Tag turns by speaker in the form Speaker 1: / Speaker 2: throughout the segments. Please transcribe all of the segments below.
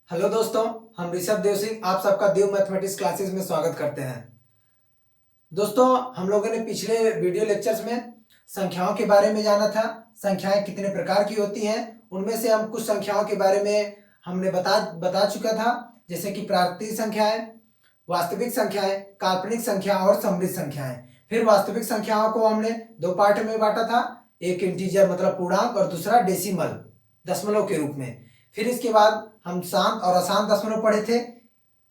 Speaker 1: Hello दोस्तों, हम ऋषभ देव सिंह आप सबका देव मैथमेटिक्स क्लासेस में स्वागत करते हैं। दोस्तों, हम लोगों ने पिछले वीडियो लेक्चर्स में संख्याओं के बारे में जाना था। संख्याएं कितने प्रकार की होती हैं, उनमें से हम कुछ संख्याओं के बारे में हमने बता चुका था, जैसे कि प्राकृतिक संख्याएं, वास्तविक संख्याएं, काल्पनिक संख्या और समृद्ध संख्याएं। फिर वास्तविक संख्याओं को हमने दो पार्ट में बांटा था, एक इंटीजर मतलब पूर्णांक और दूसरा डेसिमल दशमलव के रूप में। फिर इसके बाद हम शांत और अशांत दशमलव पढ़े थे,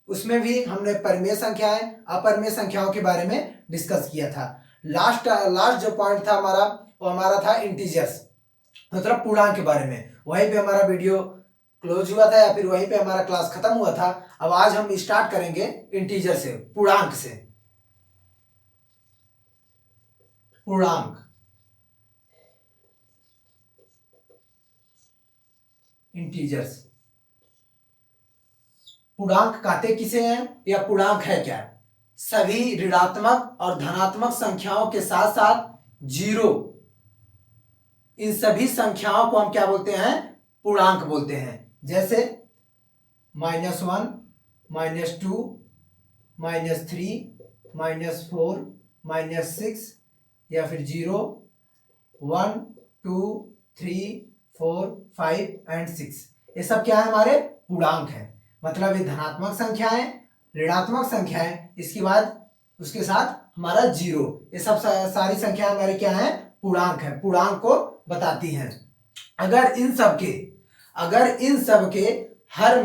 Speaker 1: उसमें भी हमने परिमेय संख्याएं, अपरिमेय संख्याओं के बारे में डिस्कस किया था। लास्ट जो पॉइंट था हमारा, वो हमारा था इंटीजर्स मतलब पूर्णांक के बारे में। वहीं पे हमारा वीडियो क्लोज हुआ था या फिर वहीं पे हमारा क्लास खत्म हुआ था। अब आज हम स्टार्ट करेंगे इंटीजर से, पूर्णांक से। पूर्णांक, इंटीजर्स। पूर्णांक कहते किसे हैं या पूर्णांक है क्या? सभी ऋणात्मक और धनात्मक संख्याओं के साथ साथ जीरो, इन सभी संख्याओं को हम क्या बोलते हैं? पूर्णांक बोलते हैं। जैसे -1, -2, -3, -4, -6 या फिर 0, 1, 2, 3, 4, 5 एंड 6। ये सब क्या है? हमारे पूर्णांक हैं। मतलब ये धनात्मक संख्याएं, ऋणात्मक संख्याएं, इसके बाद उसके साथ हमारा जीरो, ये सब सारी संख्याएं हमारे क्या है? पूर्णांक है, पूर्णांक को बताती हैं। अगर इन सब के हर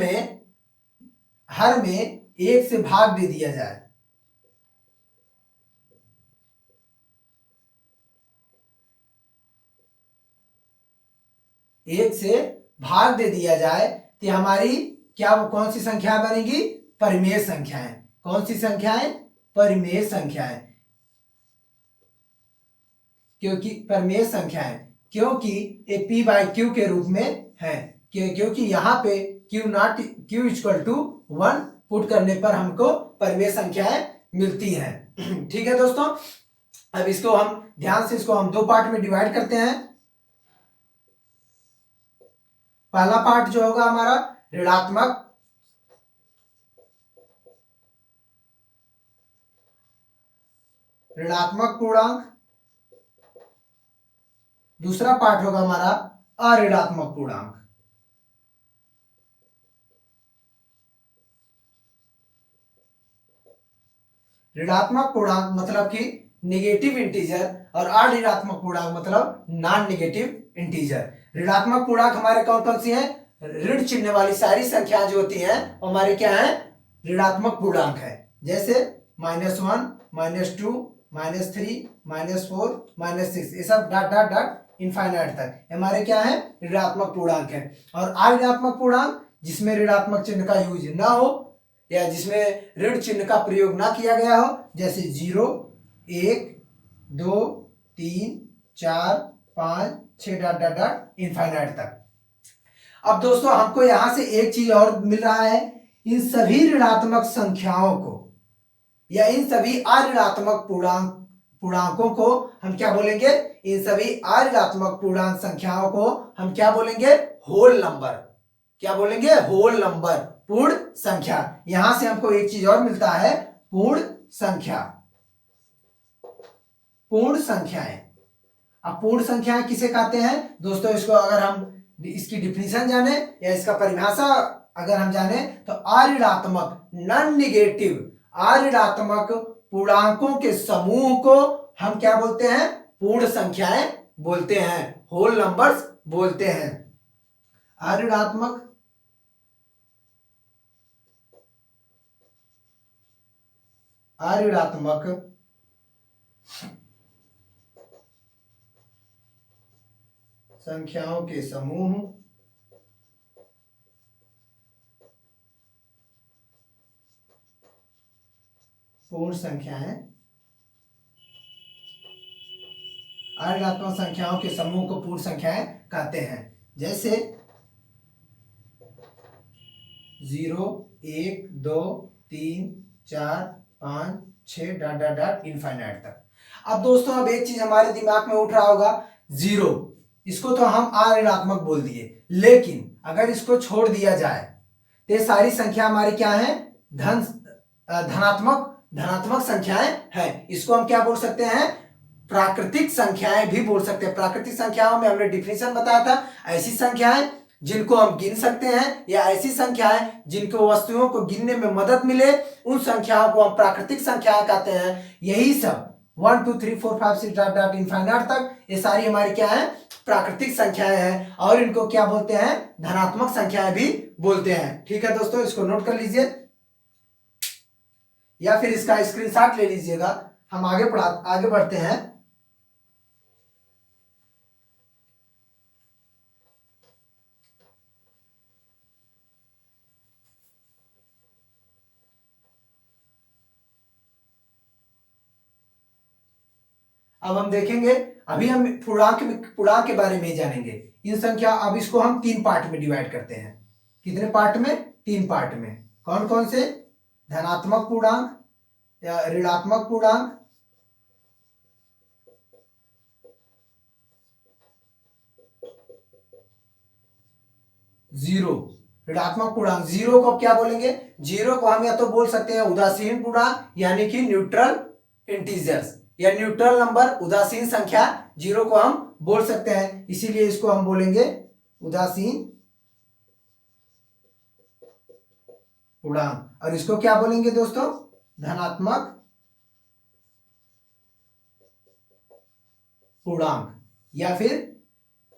Speaker 1: में एक से भाग दे दिया जाए, एक से भाग दे दिया जाए तो हमारी क्या कौन सी संख्या बनेगी? परिमेय संख्याएं। कौन सी संख्याएं? परिमेय संख्याएं। क्योंकि परिमेय संख्याएं, क्योंकि ये p बाई क्यू के रूप में है, क्योंकि यहाँ पे q इक्वल टू 1 पुट करने पर हमको परिमेय संख्याएं मिलती हैं। ठीक है दोस्तों, अब इसको हम ध्यान से हम दो पार्ट में डिवाइड करते हैं। पहला पार्ट जो होगा हमारा ऋणात्मक पूर्णांक, दूसरा पार्ट होगा हमारा अऋणात्मक पूर्णांक। ऋणात्मक पूर्णांक मतलब कि नेगेटिव इंटीजर और अऋणात्मक पूर्णांक मतलब नॉन नेगेटिव इंटीजर। ऋणात्मक पूर्णांक हमारे कौन कौन सी हैं? ऋण चिन्ह वाली सारी संख्या जो होती हैं वो हमारे क्या है? ऋणात्मक पूर्णांक है। जैसे -1, -2, -3, -4, -6, ये सब डॉट डॉट डॉट इनफाइनाइट तक हमारे क्या है? ऋणात्मक पूर्णांक है। और अऋणात्मक पूर्णांक जिसमें ऋणात्मक चिन्ह का यूज ना हो या जिसमें ऋण चिन्ह का प्रयोग ना किया गया हो, जैसे 0, 1, 2, 3, 4, 5, 6 डॉट डॉट डॉट इनफाइनाइट तक। अब दोस्तों, हमको यहां से एक चीज और मिल रहा है, इन सभी ऋणात्मक संख्याओं को या इन सभी अऋणात्मक पूर्णांकों को हम क्या बोलेंगे? इन सभी अऋणात्मक पूर्णांक संख्याओं को हम क्या बोलेंगे? Whole number. क्या बोलेंगे? होल नंबर, पूर्ण संख्या। यहां से हमको एक चीज और मिलता है, पूर्ण संख्या, पूर्ण संख्याएं। अब पूर्ण संख्याएं किसे कहते हैं दोस्तों? इसको अगर हम इसकी डिफिनीशन जाने या इसका परिभाषा अगर हम जाने तो अऋणात्मक नॉन नेगेटिव अऋणात्मक पूर्णांकों के समूह को हम क्या बोलते हैं? पूर्ण संख्याएं बोलते हैं, होल नंबर्स बोलते हैं। अऋणात्मक संख्याओं के समूह पूर्ण संख्याएं, अऋणात्मक संख्याओं के समूह को पूर्ण संख्याएं कहते हैं। जैसे 0, 1, 2, 3, 4, 5, 6 डॉट डॉट डॉट इनफाइनाइट तक। अब दोस्तों, अब एक चीज हमारे दिमाग में उठ रहा होगा, 0, इसको तो हम अऋणात्मक बोल दिए, लेकिन अगर इसको छोड़ दिया जाए ये सारी संख्या हमारी क्या है, धनात्मक धनात्मक संख्याएं हैं। इसको हम क्या बोल सकते हैं, प्राकृतिक संख्याएं भी बोल सकते हैं। प्राकृतिक संख्याओं में हमने डिफिनेशन बताया था, ऐसी संख्याएं जिनको हम गिन सकते हैं या ऐसी संख्याएं जिनको वस्तुओं को गिनने में मदद मिले, उन संख्याओं को हम प्राकृतिक संख्याएं कहते हैं। यही सब 1 2 3 4 5 6 डॉट डॉट इनफाइनाइट तक ये सारी हमारी क्या है, प्राकृतिक संख्याएं हैं, और इनको क्या बोलते हैं, धनात्मक संख्याएं भी बोलते हैं। ठीक है दोस्तों, इसको नोट कर लीजिए या फिर इसका स्क्रीनशॉट ले लीजिएगा। हम आगे बढ़ते हैं। अब हम देखेंगे, अभी हम पूर्णांक के बारे में जानेंगे। इन संख्या, अब इसको हम 3 पार्ट में डिवाइड करते हैं। कितने पार्ट में, 3 पार्ट में। कौन कौन से, धनात्मक पूर्णांक या ऋणात्मक पूर्णांक, जीरो। ऋणात्मक पूर्णांक, जीरो को क्या बोलेंगे, जीरो को हम या तो बोल सकते हैं उदासीन पूर्णांक यानी कि न्यूट्रल इंटीजर्स, या न्यूट्रल नंबर, उदासीन संख्या, जीरो को हम बोल सकते हैं। इसीलिए इसको हम बोलेंगे उदासीन पूर्णांक। और इसको क्या बोलेंगे दोस्तों, धनात्मक पूर्णांक या फिर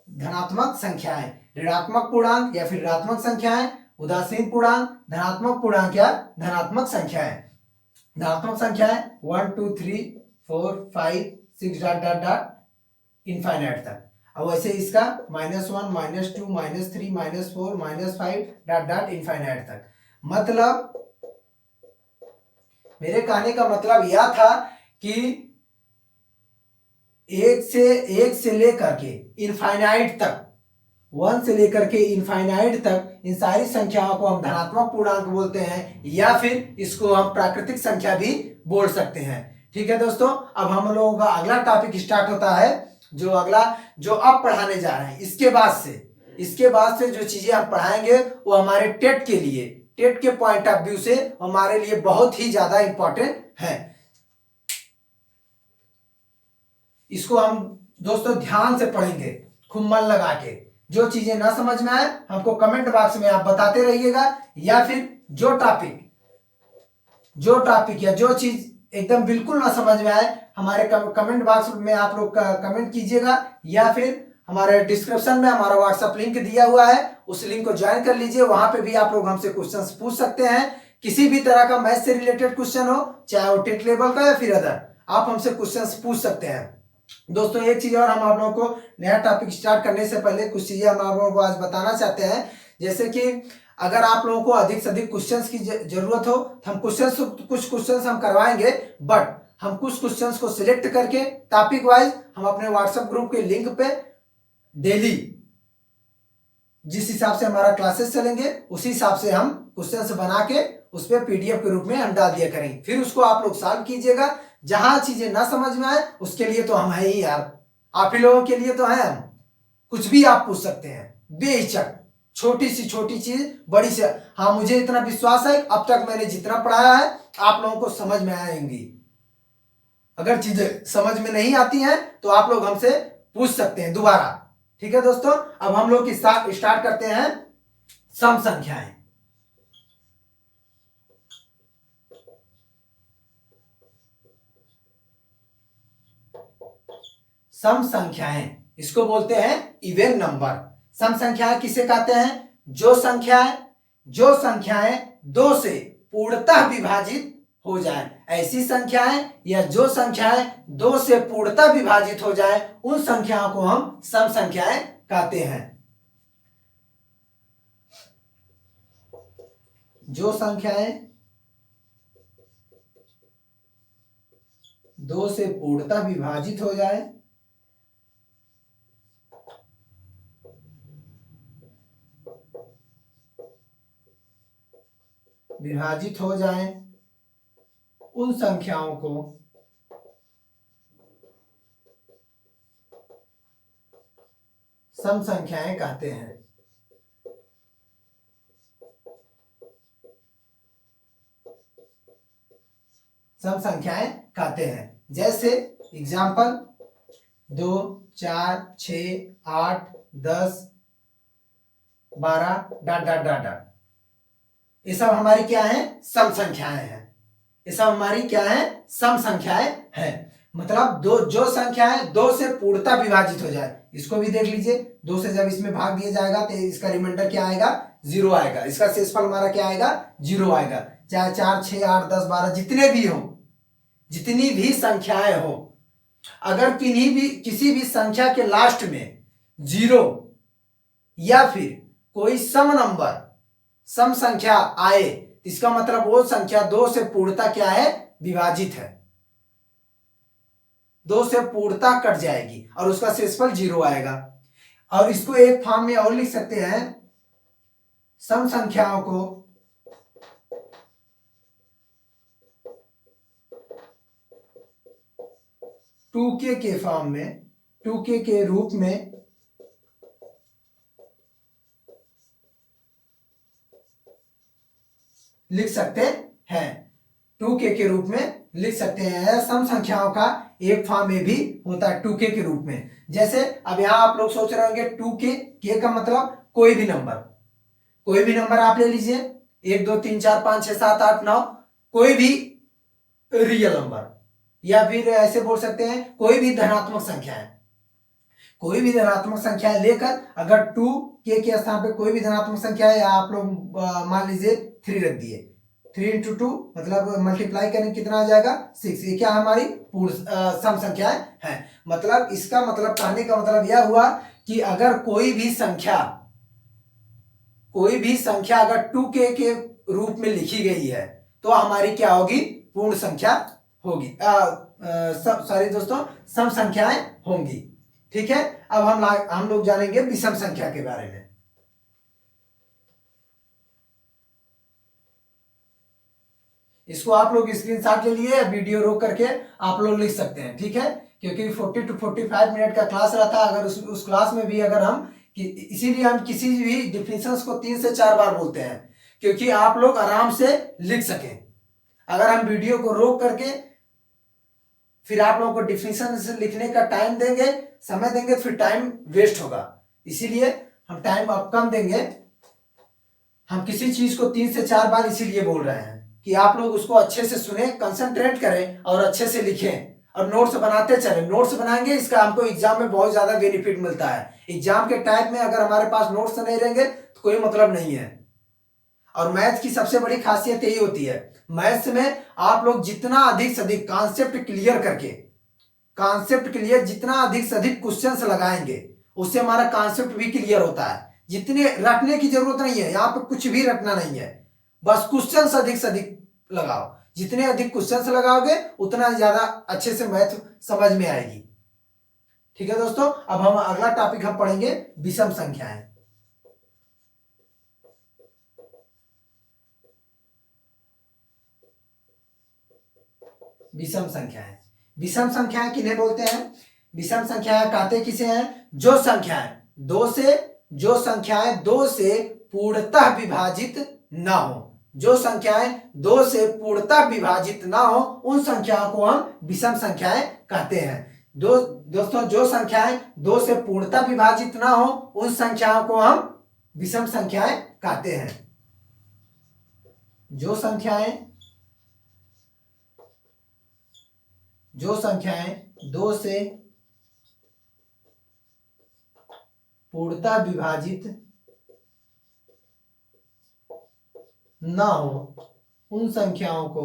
Speaker 1: धनात्मक संख्याएं। ऋणात्मक पूर्णांक या फिर ऋणात्मक संख्याएं, उदासीन पूर्णांक, धनात्मक पूर्णांक या धनात्मक संख्याएं। धनात्मक संख्याएं 1 2 3 4 5 6 डॉट डॉट डॉट इनफाइनाइट तक। अब वैसे इसका -1 -2 -3 -4 -5 डॉट डॉट इनफाइनाइट तक। मतलब मेरे कहने का मतलब यह था कि एक से लेकर के इनफाइनाइट तक, 1 से लेकर के इनफाइनाइट तक इन सारी संख्याओं को हम धनात्मक पूर्णांक बोलते हैं, या फिर इसको हम प्राकृतिक संख्या भी बोल सकते हैं। ठीक है दोस्तों, अब हम लोगों का अगला टॉपिक स्टार्ट होता है, जो अब पढ़ाने जा रहे हैं। इसके बाद से जो चीजें हम पढ़ाएंगे वो हमारे टेट के पॉइंट ऑफ व्यू से हमारे लिए बहुत ही ज्यादा इंपॉर्टेंट है। इसको हम दोस्तों ध्यान से पढ़ेंगे, खूब मन लगा के। जो चीजें ना समझ में आए हमको कमेंट बॉक्स में आप बताते रहिएगा, या फिर जो टॉपिक या जो चीज एकदम बिल्कुल ना समझ में आए, हमारे कमेंट बॉक्स में आप लोग कमेंट कीजिएगा, या फिर हमारे डिस्क्रिप्शन में हमारा व्हाट्सएप लिंक दिया हुआ है, उस लिंक को ज्वाइन कर लीजिए। वहां पे भी आप लोग हमसे क्वेश्चंस पूछ सकते हैं। किसी भी तरह का मैथ से रिलेटेड क्वेश्चन हो, चाहे वो टेट लेवल का या फिर अदर, आप हमसे क्वेश्चंस पूछ सकते हैं। दोस्तों एक चीज और, हम आप लोगों को नया टॉपिक स्टार्ट करने से पहले कुछ चीजें हम आप लोगों को आज बताना चाहते हैं। जैसे कि अगर आप लोगों को अधिक से अधिक क्वेश्चंस की जरूरत हो तो हम कुछ क्वेश्चंस हम करवाएंगे, बट हम कुछ क्वेश्चंस को सिलेक्ट करके टॉपिक वाइज हम अपने व्हाट्सएप ग्रुप के लिंक पे डेली जिस हिसाब से हमारा क्लासेस चलेंगे उसी हिसाब से हम क्वेश्चंस बना के उस पर पीडीएफ के रूप में हम डाल दिया करेंगे। फिर उसको आप लोग सॉल्व कीजिएगा। जहां चीजें ना समझ में आए उसके लिए तो हम है ही यार, आप ही लोगों के लिए तो है हम। कुछ भी आप पूछ सकते हैं बेहिचक, छोटी चीज बड़ी से। हाँ, मुझे इतना विश्वास है अब तक मैंने जितना पढ़ाया है आप लोगों को समझ में आएंगी। अगर चीजें समझ में नहीं आती हैं तो आप लोग हमसे पूछ सकते हैं दोबारा। ठीक है दोस्तों, अब हम लोग स्टार्ट करते हैं सम संख्याएं। सम संख्याएं, इसको बोलते हैं इवन नंबर। सम संख्याएं किसे कहते हैं, जो संख्याएं 2 से पूर्णतः विभाजित हो जाए, ऐसी संख्याएं या जो संख्याएं 2 से पूर्णतः विभाजित हो जाए उन संख्याओं को हम सम संख्याएं कहते हैं। जो संख्याएं 2 से पूर्णतः विभाजित हो जाए उन संख्याओं को सम संख्याएं कहते हैं। सम संख्याएं कहते हैं। जैसे example 2, 4, 6, 8, 10, 12 dot dot dot dot, ये सब हमारी क्या है, सम संख्याएं हैं। ये सब हमारी क्या है, सम संख्याएं हैं। मतलब दो जो संख्याएं दो से पूर्णतः विभाजित हो जाए, इसको भी देख लीजिए। 2 से जब इसमें भाग दिया जाएगा तो इसका रिमाइंडर क्या आएगा, 0 आएगा। इसका शेषफल हमारा क्या आएगा, 0 आएगा। चाहे 4, 6, 8, 10, 12 जितने भी हो, जितनी भी संख्याएं हो, अगर किसी भी संख्या के लास्ट में 0 या फिर कोई सम नंबर, सम संख्या आए, इसका मतलब वो संख्या 2 से पूर्णतः क्या है, विभाजित है। 2 से पूर्णतः कट जाएगी और उसका शेषफल 0 आएगा। और इसको एक फॉर्म में और लिख सकते हैं, सम संख्याओं को टू के फॉर्म में, 2k के रूप में लिख सकते हैं। 2k के रूप में लिख सकते हैं। सम संख्याओं का एक फॉर्म में भी होता है 2k के रूप में। जैसे अब यहां आप लोग सोच रहे होंगे 2k, k का मतलब कोई भी नंबर, कोई भी नंबर आप ले लीजिए, 1 2 3 4 5 6 7 8 9, कोई भी रियल नंबर, या फिर ऐसे बोल सकते हैं कोई भी धनात्मक संख्या है। कोई भी धनात्मक संख्या लेकर अगर 2k के स्थान पे कोई भी धनात्मक संख्या है, या आप लोग मान लीजिए 3 रख दिए, 3 × 2 मतलब मल्टीप्लाई करेंगे कितना आ जाएगा, 6। ये क्या हमारी पूर्ण सम संख्याएं हैं। मतलब इसका मतलब कहने का मतलब यह हुआ कि अगर कोई भी संख्या अगर 2k के रूप में लिखी गई है तो हमारी क्या होगी, पूर्ण संख्या होगी, सॉरी दोस्तों, सम संख्याएं होंगी। ठीक है। अब हम लोग जानेंगे विषम संख्या के बारे में। इसको आप लोग स्क्रीनशॉट ले लिए, वीडियो रोक करके आप लोग लिख सकते हैं। ठीक है, क्योंकि 40 to 45 मिनट का क्लास रहता है। अगर उस क्लास में भी अगर हम इसीलिए हम किसी भी डिफिनेशंस को 3 से 4 बार बोलते हैं, क्योंकि आप लोग आराम से लिख सकें। अगर हम वीडियो को रोक करके फिर आप लोगों को डिफिनेशन से लिखने का टाइम देंगे, समय देंगे, तो फिर टाइम वेस्ट होगा। इसीलिए हम टाइम अब कम देंगे। हम किसी चीज को 3 से 4 बार इसीलिए बोल रहे हैं कि आप लोग उसको अच्छे से सुने, कंसंट्रेट करें और अच्छे से लिखें और नोट्स बनाते चलें। नोट्स बनाएंगे, इसका हमको एग्जाम में बहुत ज्यादा बेनिफिट मिलता है। एग्जाम के टाइम में अगर हमारे पास नोट्स नहीं रहेंगे तो कोई मतलब नहीं है। और मैथ की सबसे बड़ी खासियत यही होती है, मैथ्स में आप लोग जितना अधिक से अधिक कांसेप्ट क्लियर जितना अधिक से अधिक क्वेश्चंस लगाएंगे, उससे हमारा कांसेप्ट भी क्लियर होता है। जितने रटने की जरूरत नहीं है, यहाँ पे कुछ भी रटना नहीं है, बस क्वेश्चंस अधिक से अधिक लगाओ। जितने अधिक क्वेश्चंस लगाओगे उतना ज्यादा अच्छे से मैथ समझ में आएगी। ठीक है दोस्तों, अब हम अगला टॉपिक हम पढ़ेंगे विषम संख्याएं। विषम संख्याएं, विषम संख्याएं किन्हें बोलते हैं? विषम संख्याएं कहते किसे हैं? जो संख्याएं दो से पूर्णतः विभाजित ना हो, जो संख्याएं 2 से पूर्णतः विभाजित ना हो, उन संख्याओं को हम विषम संख्याएं कहते हैं। दोस्तों, जो संख्याएं 2 से पूर्णतः विभाजित ना हो, उन संख्याओं को हम विषम संख्याएं कहते हैं। जो संख्याएं 2 से पूर्णतः विभाजित ना हो, उन संख्याओं को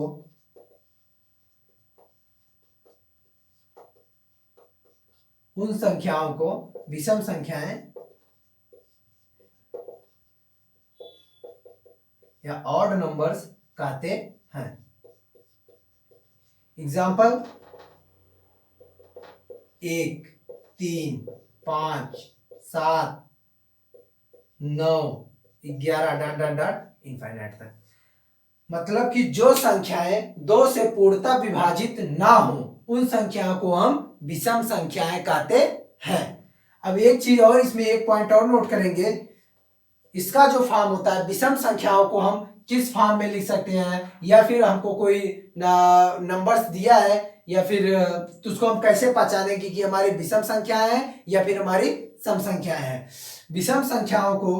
Speaker 1: विषम संख्याएं या ऑड नंबर्स कहते हैं। Example 1 3 5 7 9 11 dot dot dot infinite तक। मतलब कि जो संख्याएं 2 से पूर्णतः विभाजित ना हो, उन संख्याओं को हम विषम संख्याएं कहते हैं। अब एक चीज और, इसमें एक पॉइंट और नोट करेंगे, इसका जो फॉर्म होता है, विषम संख्याओं को हम किस फॉर्म में लिख सकते हैं, या फिर हमको कोई नंबर्स दिया है, या फिर तो उसको हम कैसे पहचानेंगे कि हमारी विषम संख्याएं हैं या फिर हमारी सम संख्याएं हैं। विषम संख्याओं को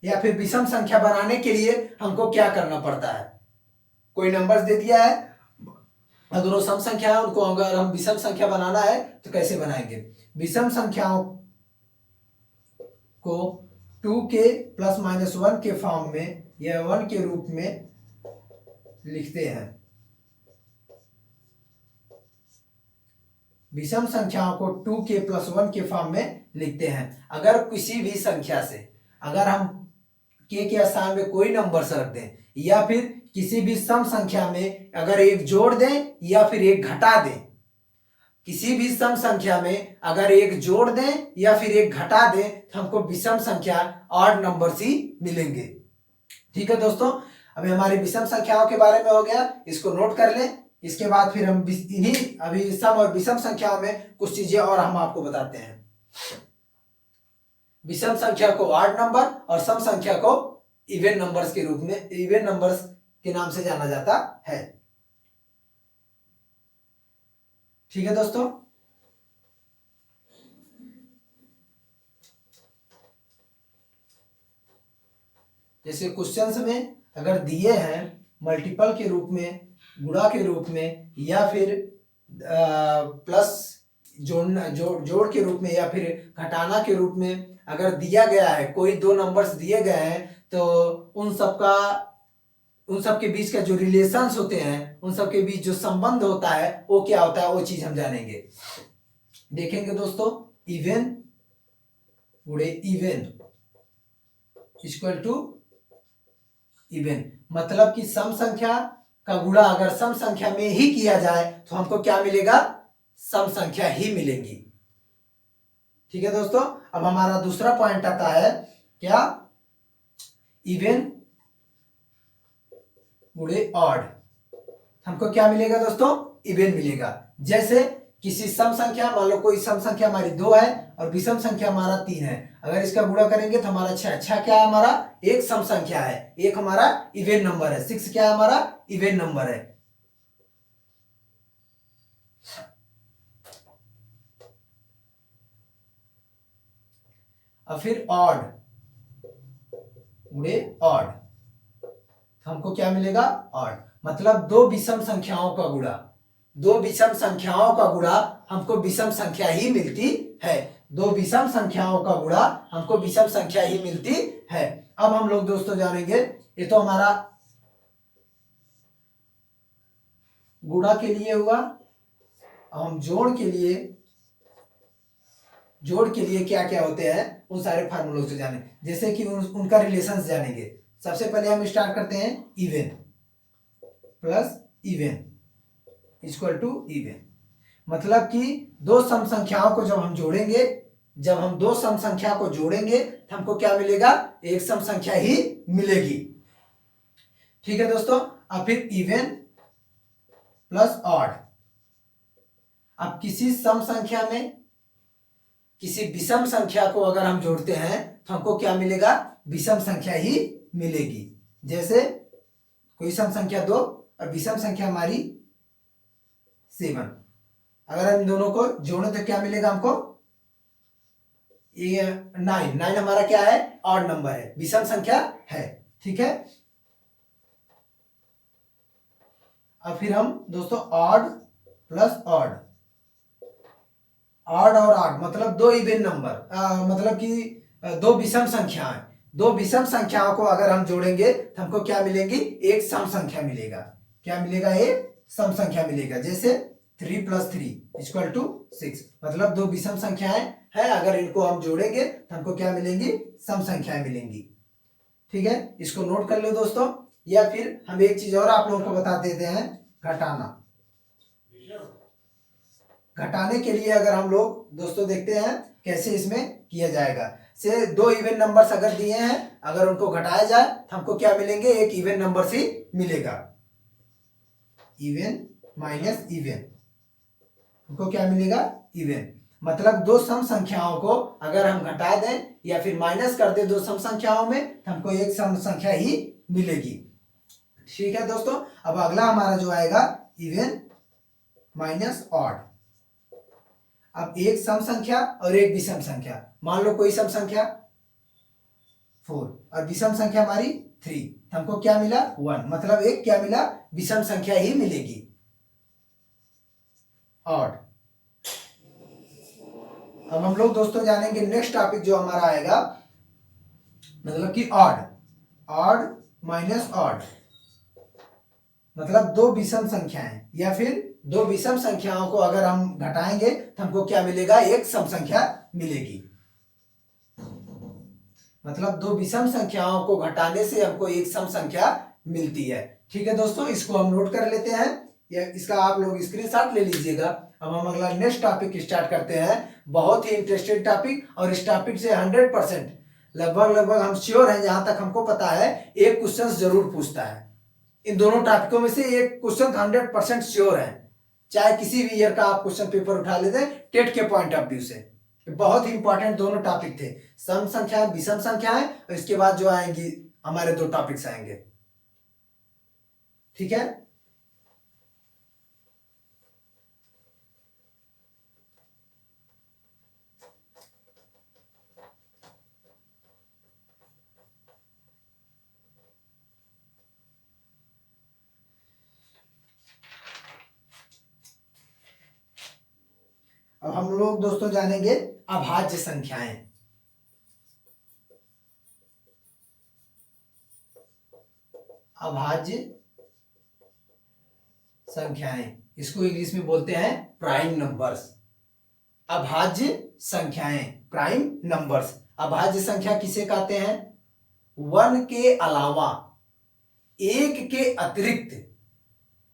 Speaker 1: या फिर विषम संख्या बनाने के लिए हमको क्या करना पड़ता है। कोई नंबर्स दे दिया है, अगर वो सम संख्या है उनको अगर हम विषम संख्या बनाना है तो कैसे बनाएंगे। विषम संख्याओं को 2k + -1 के फॉर्म में या 1 के रूप में लिखते हैं। विषम संख्याओं को 2k + 1 के फॉर्म में लिखते हैं। अगर किसी भी संख्या से अगर हम k के स्थान में कोई नंबर रख दें, या फिर किसी भी सम संख्या में अगर एक जोड़ दें या फिर एक घटा दें, किसी भी सम संख्या में अगर एक जोड़ दें या फिर एक घटा दें तो हमको विषम संख्या ऑड नंबर्स ही मिलेंगे। ठीक है दोस्तों, अभी हमारी विषम संख्याओं के बारे में हो गया, इसको नोट कर लें। इसके बाद फिर हम इन्हीं अभी सम और विषम संख्याओं में कुछ चीजें और हम आपको बताते हैं। विषम संख्या को ऑड नंबर और सम संख्या को इवन नंबर्स के रूप में, इवन नंबर्स के नाम से जाना जाता है। ठीक है दोस्तों, जैसे क्वेश्चंस में अगर दिए हैं मल्टीपल के रूप में, गुणा के रूप में, या फिर प्लस जोड़ के रूप में, या फिर घटाना के रूप में अगर दिया गया है, कोई दो नंबर्स दिए गए हैं, तो उन सब के बीच का जो रिलेशंस होते हैं, उन सब के बीच जो संबंध होता है वो क्या होता है, वो चीज हम जानेंगे। देखेंगे दोस्तों, इवन गुणे इवन इक्वल टू इवन, मतलब कि सम संख्या का गुणा अगर सम संख्या में ही किया जाए तो हमको क्या मिलेगा, सम संख्या ही मिलेंगी। ठीक है दोस्तों, अब हमारा दूसरा पॉइंट आता है क्या, इवन गुणे ऑड। हमको क्या मिलेगा दोस्तों, इवन मिलेगा। जैसे किसी सम संख्या, मान लो कोई सम संख्या हमारी 2 है और विषम संख्या हमारा 3 है, अगर इसका गुणा करेंगे तो हमारा 6। 6 क्या है हमारा, एक सम संख्या है, एक हमारा इवन नंबर है। 6 क्या है हमारा, इवन नंबर है। और फिर ऑड गुणे ऑड, हमको क्या मिलेगा, ऑड, मतलब दो विषम संख्याओं का गुणा, दो विषम संख्याओं का गुणा हमको विषम संख्या ही मिलती है। दो विषम संख्याओं का गुणा हमको विषम संख्या ही मिलती है। अब हम लोग दोस्तों जानेंगे, ये तो हमारा गुणा के लिए हुआ। अब हम जोड़ के लिए क्या क्या होते हैं उन सारे फार्मूलों से जाने, जैसे कि उनका रिलेशंस जानेंगे। सबसे पहले हम स्टार्ट करते हैं, even plus even equal to even, मतलब कि दो सम संख्याओं को जब हम जोड़ेंगे, जब हम दो सम संख्या को जोड़ेंगे तो हमको क्या मिलेगा, एक सम संख्या ही मिलेगी। ठीक है दोस्तों, अब फिर इवन प्लस ऑड। अब किसी सम संख्या में किसी विषम संख्या को अगर हम जोड़ते हैं तो हमको क्या मिलेगा, विषम संख्या ही मिलेगी। जैसे कोई सम संख्या 2 और विषम संख्या हमारी 7, अगर हम दोनों को जोड़े तो क्या मिलेगा हमको, ये 9। 9 हमारा क्या है, ऑड नंबर है, विषम संख्या है। ठीक है, अब फिर हम दोस्तों ऑड प्लस ऑड, ऑड और ऑड मतलब दो इवन नंबर, मतलब कि दो विषम संख्याएं, दो विषम संख्याओं को अगर हम जोड़ेंगे तो हमको क्या मिलेगी, एक सम संख्या मिलेगा। क्या मिलेगा, एक सम संख्या मिलेगा। जैसे 3 + 3 = 6, मतलब दो विषम संख्याएं हैं, अगर इनको हम जोड़ेंगे तो हमको क्या मिलेंगी, सम संख्याएं मिलेंगी। ठीक है, इसको नोट कर लो दोस्तों। या फिर हम एक चीज और आप लोगों को बता देते हैं, घटाना। घटाने के लिए अगर हम लोग दोस्तों देखते हैं कैसे इसमें किया जाएगा। से दो इवन नंबर्स अगर दिए हैं, अगर उनको घटाया जाए तो हमको क्या मिलेंगे, एक इवन नंबर ही मिलेगा। इवन माइनस इवन, हमको क्या मिलेगा, इवन, मतलब दो सम संख्याओं को अगर हम घटा दें या फिर माइनस कर दें दो सम संख्याओं में, तो हमको एक सम संख्या ही मिलेगी। ठीक है दोस्तों, अब अगला हमारा जो आएगा इवन माइनस ऑड। अब एक सम संख्या और एक विषम संख्या, मान लो कोई सम संख्या 4 और विषम संख्या हमारी 3, हमको क्या मिला 1, मतलब एक क्या मिला विषम संख्या ही मिलेगी ऑड। अब हम लोग दोस्तों जानेंगे नेक्स्ट टॉपिक जो हमारा आएगा, मतलब कि ऑड। ऑड माइनस ऑड मतलब दो विषम संख्याएं या फिर दो विषम संख्याओं को अगर हम घटाएंगे तो हमको क्या मिलेगा, एक सम संख्या मिलेगी। मतलब दो विषम संख्याओं को घटाने से हमको एक सम संख्या मिलती है। ठीक है दोस्तों, इसको हम नोट कर लेते हैं या इसका आप लोग स्क्रीनशॉट ले लीजिएगा। अब हम अगला नेक्स्ट टॉपिक स्टार्ट करते हैं। बहुत ही इंटरेस्टिंग टॉपिक, और इस टॉपिक से 100% लगभग हम श्योर हैं, जहां तक हमको पता है एक क्वेश्चन जरूर पूछता है। इन दोनों टॉपिकों में से एक क्वेश्चन 100% श्योर है, चाहे किसी भी ईयर का आप क्वेश्चन पेपर उठा लेते टेट के पॉइंट ऑफ व्यू से। बहुत ही इंपॉर्टेंट दोनों टॉपिक थे, सम संख्या विषम संख्याएं, और इसके बाद जो आएंगी हमारे दो टॉपिक्स आएंगे। ठीक है, अब हम लोग दोस्तों जानेंगे अभाज्य संख्याएं। अभाज्य संख्याएं, इसको इंग्लिश में बोलते हैं प्राइम नंबर्स। अभाज्य संख्याएं, प्राइम नंबर्स। अभाज्य संख्या किसे कहते हैं, 1 के अलावा 1 के अतिरिक्त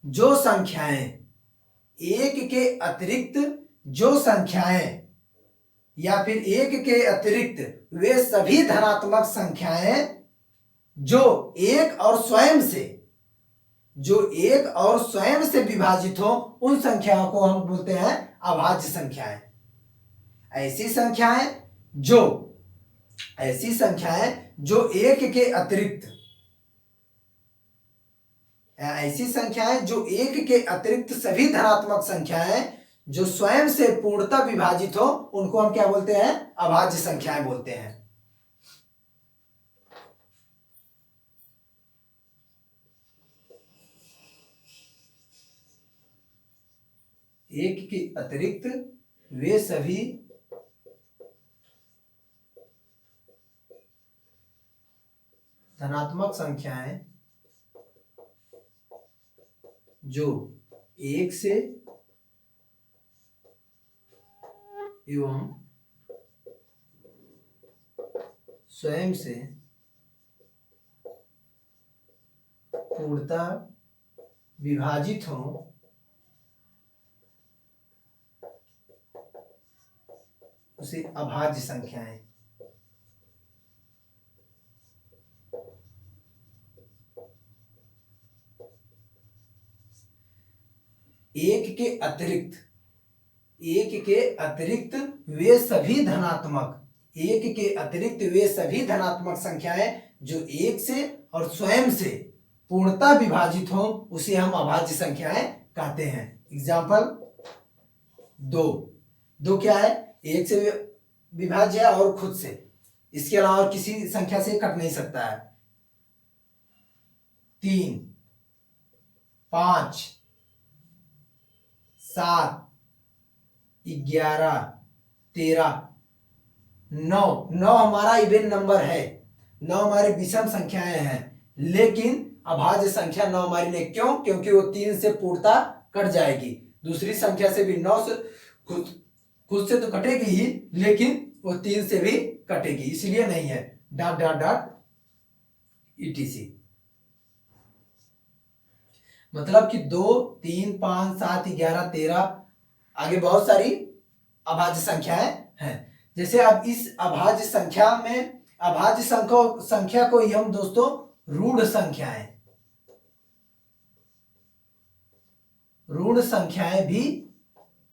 Speaker 1: जो संख्याएं, 1 के अतिरिक्त जो संख्याएं या फिर 1 के अतिरिक्त वे सभी धनात्मक संख्याएं जो एक और स्वयं से विभाजित हो, उन संख्याओं को हम बोलते हैं अभाज्य संख्याएं। ऐसी संख्याएं जो 1 के अतिरिक्त, ऐसी संख्याएं जो 1 के अतिरिक्त सभी धनात्मक संख्याएं जो स्वयं से पूर्णतः विभाजित हो, उनको हम क्या बोलते हैं, अभाज्य संख्याएं बोलते हैं। एक के अतिरिक्त वे सभी धनात्मक संख्याएं जो 1 से एवं स्वयं से पूर्णतः विभाजित हो, उसे अभाज्य संख्याएं। एक के अतिरिक्त वे सभी धनात्मक संख्याएं जो 1 से और स्वयं से पूर्णतः विभाजित हो, उसे हम अभाज्य संख्याएं कहते हैं। एग्जाम्पल 2 क्या है, 1 से विभाज्य है और खुद से, इसके अलावा और किसी संख्या से कट नहीं सकता है। 3, 5, 7, 11, 13, 9 हमारा इवन नंबर है, 9 हमारी विषम संख्याएं हैं, लेकिन अभाज्य संख्या 9 हमारी नहीं। क्यों? क्योंकि वो 3 से पूर्णतः कट जाएगी। दूसरी संख्या से भी 9 से खुद से तो कटेगी ही, लेकिन वो 3 से भी कटेगी, इसलिए नहीं है। ... etc। मतलब कि 2, 3, 5, 7, 11, 13 आगे बहुत सारी अभाज्य संख्याएं हैं। जैसे अब इस अभाज्य संख्या में, अभाज्य संख्या को ही हम दोस्तों ऋण संख्याएं भी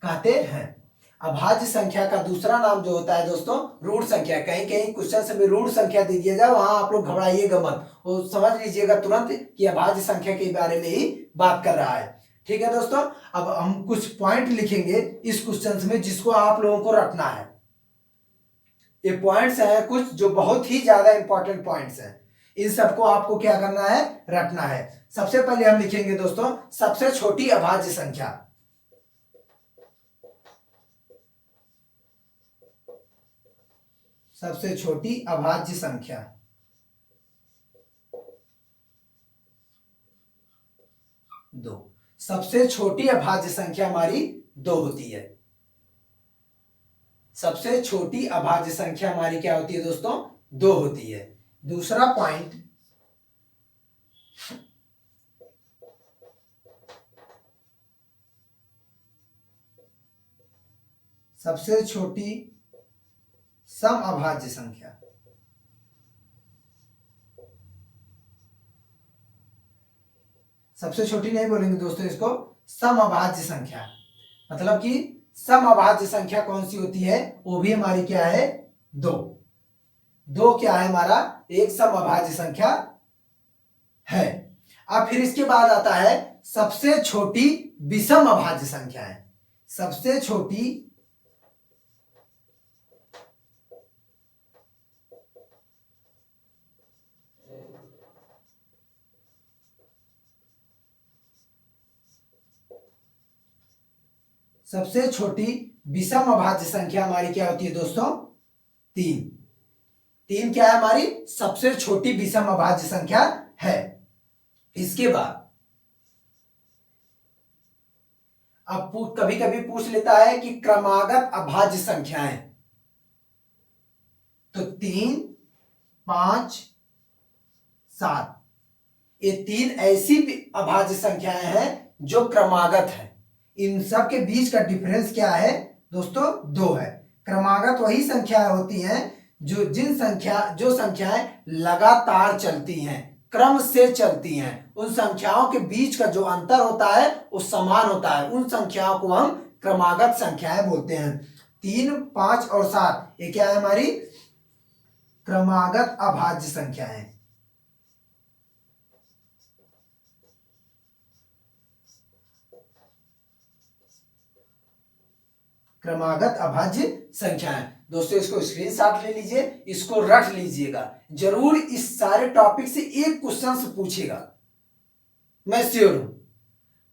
Speaker 1: कहते हैं। अभाज्य संख्या का दूसरा नाम जो होता है दोस्तों रूट संख्या। कहीं कहीं क्वेश्चन में रूट संख्या दे दिया जाए, वहां आप लोग घबराइएगा मत, वो समझ लीजिएगा तुरंत कि अभाज्य संख्या के बारे में ही बात कर रहा है। ठीक है दोस्तों, अब हम कुछ पॉइंट लिखेंगे इस क्वेश्चन में जिसको आप लोगों को रखना है। ये पॉइंट्स हैं कुछ जो बहुत ही ज्यादा इंपॉर्टेंट पॉइंट्स हैं, इन सबको आपको क्या करना है, रखना है। सबसे पहले हम लिखेंगे दोस्तों सबसे छोटी अभाज्य संख्या। सबसे छोटी अभाज्य संख्या 2। सबसे छोटी अभाज्य संख्या हमारी 2 होती है। सबसे छोटी अभाज्य संख्या हमारी क्या होती है दोस्तों, 2 होती है। दूसरा पॉइंट, सबसे छोटी सम अभाज्य संख्या। सबसे छोटी नहीं बोलेंगे दोस्तों इसको, सम अभाज्य संख्या। मतलब कि सम अभाज्य संख्या कौन सी होती है, वो भी हमारी क्या है, 2। 2 क्या है हमारा, एक सम अभाज्य संख्या है। अब फिर इसके बाद आता है सबसे छोटी विषम अभाज्य संख्या है। सबसे छोटी सबसे छोटी विषम अभाज्य संख्या हमारी क्या होती है दोस्तों, 3। 3 क्या है हमारी सबसे छोटी विषम अभाज्य संख्या है। इसके बाद अब कभी कभी पूछ लेता है कि क्रमागत अभाज्य संख्याएं, तो 3, 5, 7 ये 3 ऐसी अभाज्य संख्याएं हैं जो क्रमागत है। इन सब के बीच का डिफरेंस क्या है दोस्तों, 2 है। क्रमागत वही संख्याएं होती हैं जो संख्याएं लगातार चलती हैं, क्रम से चलती हैं। उन संख्याओं के बीच का जो अंतर होता है वो समान होता है, उन संख्याओं को हम क्रमागत संख्याएं बोलते हैं। 3, 5 और 7 ये क्या है हमारी क्रमागत अभाज्य संख्याएं। क्रमागत अभाज्य संख्याएं दोस्तों, इसको स्क्रीनशॉट ले लीजिए, इसको रख लीजिएगा। जरूर इस सारे टॉपिक से एक क्वेश्चन से पूछेगा, मैं श्योर हूं।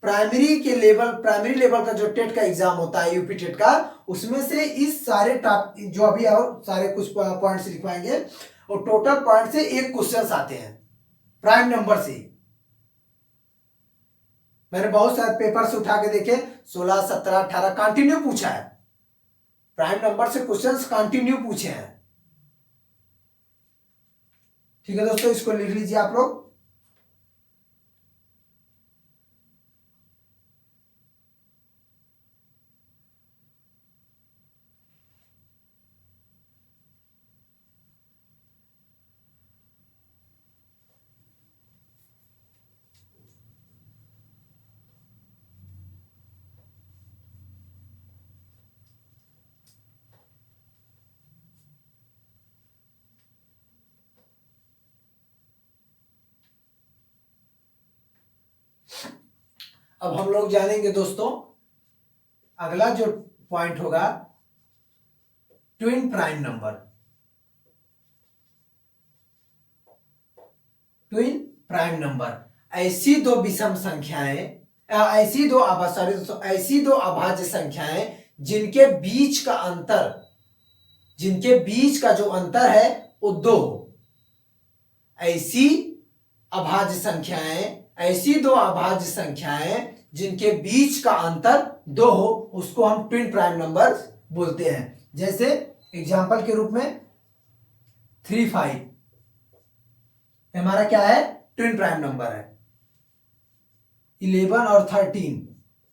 Speaker 1: प्राइमरी लेवल का जो टेट का एग्जाम होता है, यूपी टेट का, उसमें से इस सारे टॉपिक जो अभी और सारे कुछ पॉइंट्स लिखवाएंगे, और टोटल पॉइंट से एक क्वेश्चन आते हैं प्राइम नंबर से। मैंने बहुत सारे पेपर से उठा के देखे, 16, 17, 18 कंटिन्यू पूछा है, प्राइम नंबर से क्वेश्चंस कंटिन्यू पूछे हैं। ठीक है दोस्तों, इसको लिख लीजिए आप लोग। अब हम लोग जानेंगे दोस्तों, अगला जो पॉइंट होगा twin prime number. Twin prime number ऐसी दो विषम संख्याएं, ऐसी दो अभाज्य संख्याएं जिनके बीच का जो अंतर है वो 2 हो। ऐसी दो अभाज्य संख्याएं जिनके बीच का अंतर 2 हो, उसको हम ट्विन प्राइम नंबर बोलते हैं। जैसे एग्जांपल के रूप में 3, 5 हमारा क्या है, ट्विन प्राइम नंबर है। 11 और 13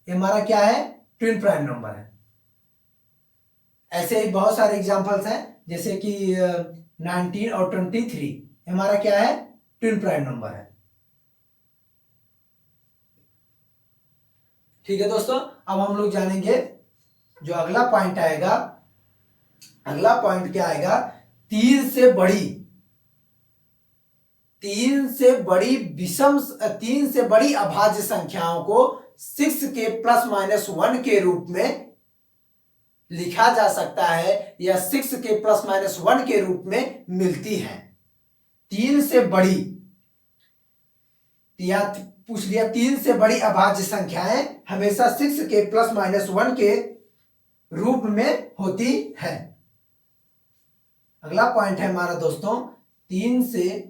Speaker 1: हमारा क्या है, ट्विन प्राइम नंबर है। ऐसे ही बहुत सारे एग्जांपल्स हैं, जैसे कि 19 और 23 हमारा क्या है, ट्विन प्राइम नंबर है। ठीक है दोस्तों, अब हम लोग जानेंगे जो अगला पॉइंट आएगा, अगला पॉइंट क्या आएगा, तीन से बड़ी, तीन से बड़ी अभाज्य संख्याओं को 6 के प्लस माइनस 1 के रूप में लिखा जा सकता है या 6 के प्लस माइनस 1 के रूप में मिलती है। तीन से बड़ी, या पूछ लिया, तीन से बड़ी अभाज्य संख्याएं हमेशा 6 के प्लस माइनस 1 के रूप में होती है। अगला पॉइंट है हमारा दोस्तों, तीन से